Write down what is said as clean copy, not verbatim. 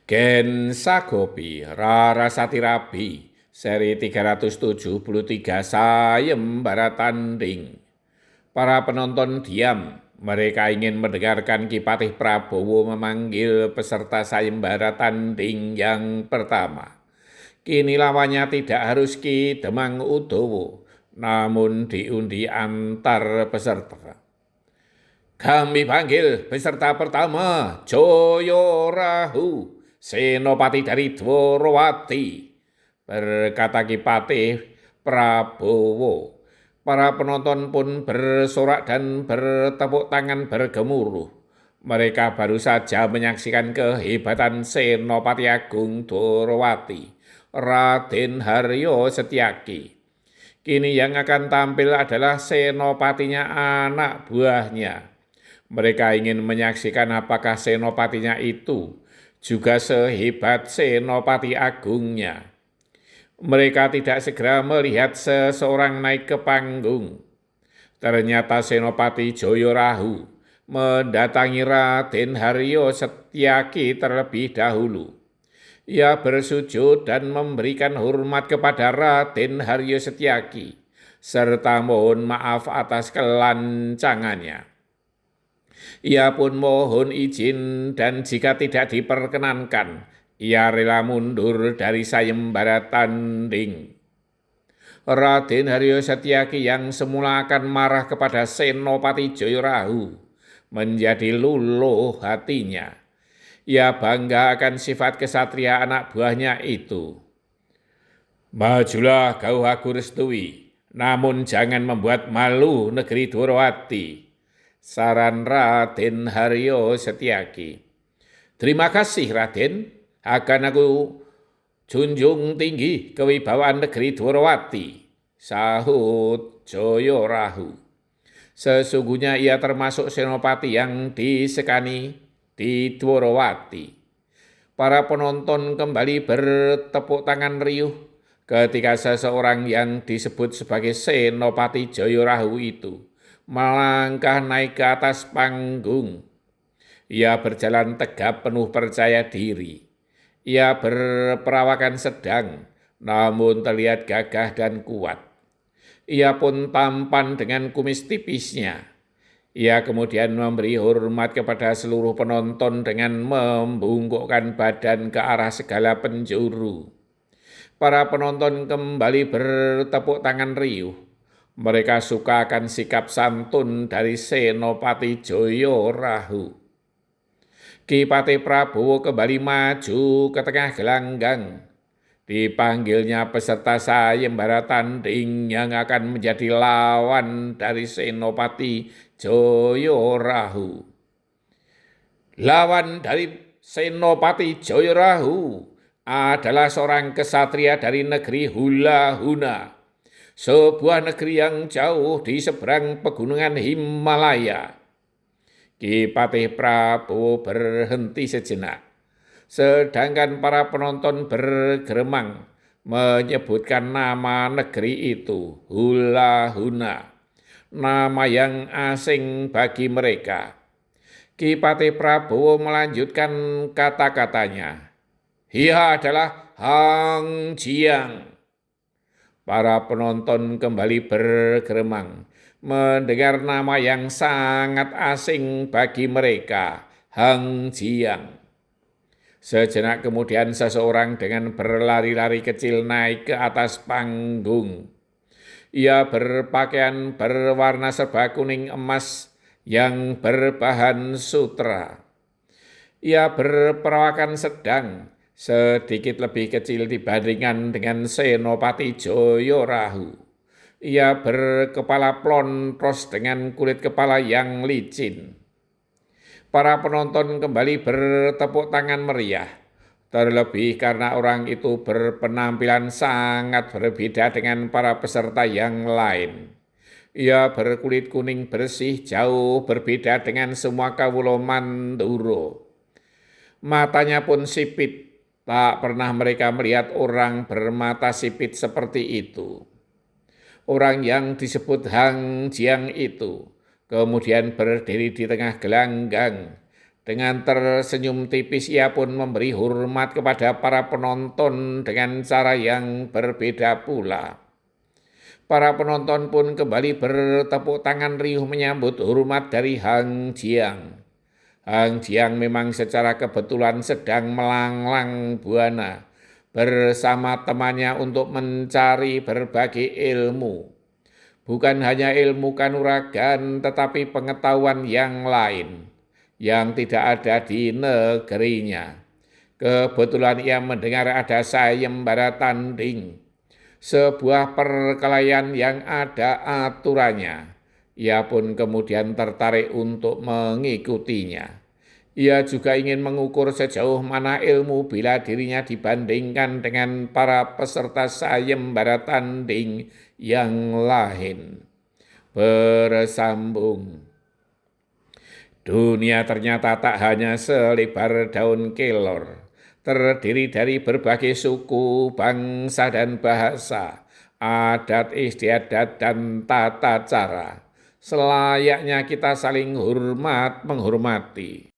Gen Sagopi Rarasati Rabi seri 373 sayembara tanding. Para penonton diam. Mereka ingin mendengarkan Kipatih Prabowo memanggil peserta sayembara tanding yang pertama. Kini lawannya tidak harus Ki Demang Udowo, namun diundi antar peserta. Kami panggil peserta pertama, Joyo Rahu, Senopati dari Dworowati, berkata Kipatih Prabowo. Para penonton pun bersorak dan bertepuk tangan bergemuruh. Mereka baru saja menyaksikan kehebatan Senopati Agung Dworowati, Raden Haryo Setyaki. Kini yang akan tampil adalah senopatinya anak buahnya. Mereka ingin menyaksikan apakah senopatinya itu juga sehebat senopati agungnya. Mereka tidak segera melihat seseorang naik ke panggung. Ternyata Senopati Joyorahu mendatangi Raden Haryo Setyaki terlebih dahulu. Ia bersujud dan memberikan hormat kepada Raden Haryo Setyaki, serta mohon maaf atas kelancangannya. Ia pun mohon izin dan jika tidak diperkenankan, ia rela mundur dari sayembara tanding. Raden Haryo Setyaki yang semula akan marah kepada Senopati Joyorahu menjadi luluh hatinya. Ia bangga akan sifat kesatria anak buahnya itu. Majulah kau aku restui, namun jangan membuat malu negeri Dworowati, saran Raden Haryo Setyaki. Terima kasih Raden, akan aku junjung tinggi kewibawaan negeri Dworowati, sahut Joyorahu. Sesungguhnya ia termasuk senopati yang disekani di Dworowati. Para penonton kembali bertepuk tangan riuh ketika seseorang yang disebut sebagai Senopati Joyorahu itu melangkah naik ke atas panggung. Ia berjalan tegap penuh percaya diri. Ia berperawakan sedang, namun terlihat gagah dan kuat. Ia pun tampan dengan kumis tipisnya. Ia kemudian memberi hormat kepada seluruh penonton dengan membungkukkan badan ke arah segala penjuru. Para penonton kembali bertepuk tangan riuh. Mereka suka akan sikap santun dari Senopati Joyorahu. Kipatih Prabowo kembali maju ke tengah gelanggang. Dipanggilnya peserta sayembara tanding yang akan menjadi lawan dari Senopati Joyorahu. Lawan dari Senopati Joyorahu adalah seorang kesatria dari negeri Hula Huna, sebuah negeri yang jauh di seberang pegunungan Himalaya. Kipatih Prabowo berhenti sejenak. Sedangkan para penonton bergeremang menyebutkan nama negeri itu, Hula Huna, nama yang asing bagi mereka. Kipatih Prabowo melanjutkan kata-katanya. Ia adalah Hang Jiang. Para penonton kembali bergeremang mendengar nama yang sangat asing bagi mereka, Hang Jiang. Sejenak kemudian seseorang dengan berlari-lari kecil naik ke atas panggung. Ia berpakaian berwarna serba kuning emas yang berbahan sutra. Ia berperawakan sedang, sedikit lebih kecil dibandingkan dengan Senopati Joyorahu. Ia berkepala plontros dengan kulit kepala yang licin. Para penonton kembali bertepuk tangan meriah, terlebih karena orang itu berpenampilan sangat berbeda dengan para peserta yang lain. Ia berkulit kuning bersih jauh berbeda dengan semua kawula Mandura. Matanya pun sipit, tak pernah mereka melihat orang bermata sipit seperti itu. Orang yang disebut Hang Jiang itu kemudian berdiri di tengah gelanggang Dengan tersenyum tipis ia pun memberi hormat kepada para penonton dengan cara yang berbeda pula. Para penonton pun kembali bertepuk tangan riuh menyambut hormat dari Hang Jiang. Hang Jiang memang secara kebetulan sedang melanglang buana bersama temannya untuk mencari berbagai ilmu. Bukan hanya ilmu kanuragan, tetapi pengetahuan yang lain yang tidak ada di negerinya. Kebetulan ia mendengar ada sayembara tanding, sebuah perkelahian yang ada aturannya. Ia pun kemudian tertarik untuk mengikutinya. Ia juga ingin mengukur sejauh mana ilmu bela dirinya dibandingkan dengan para peserta sayembara tanding yang lain. Bersambung. Dunia ternyata tak hanya selebar daun kelor, terdiri dari berbagai suku, bangsa, dan bahasa, adat istiadat, dan tata cara. Selayaknya kita saling hormat menghormati.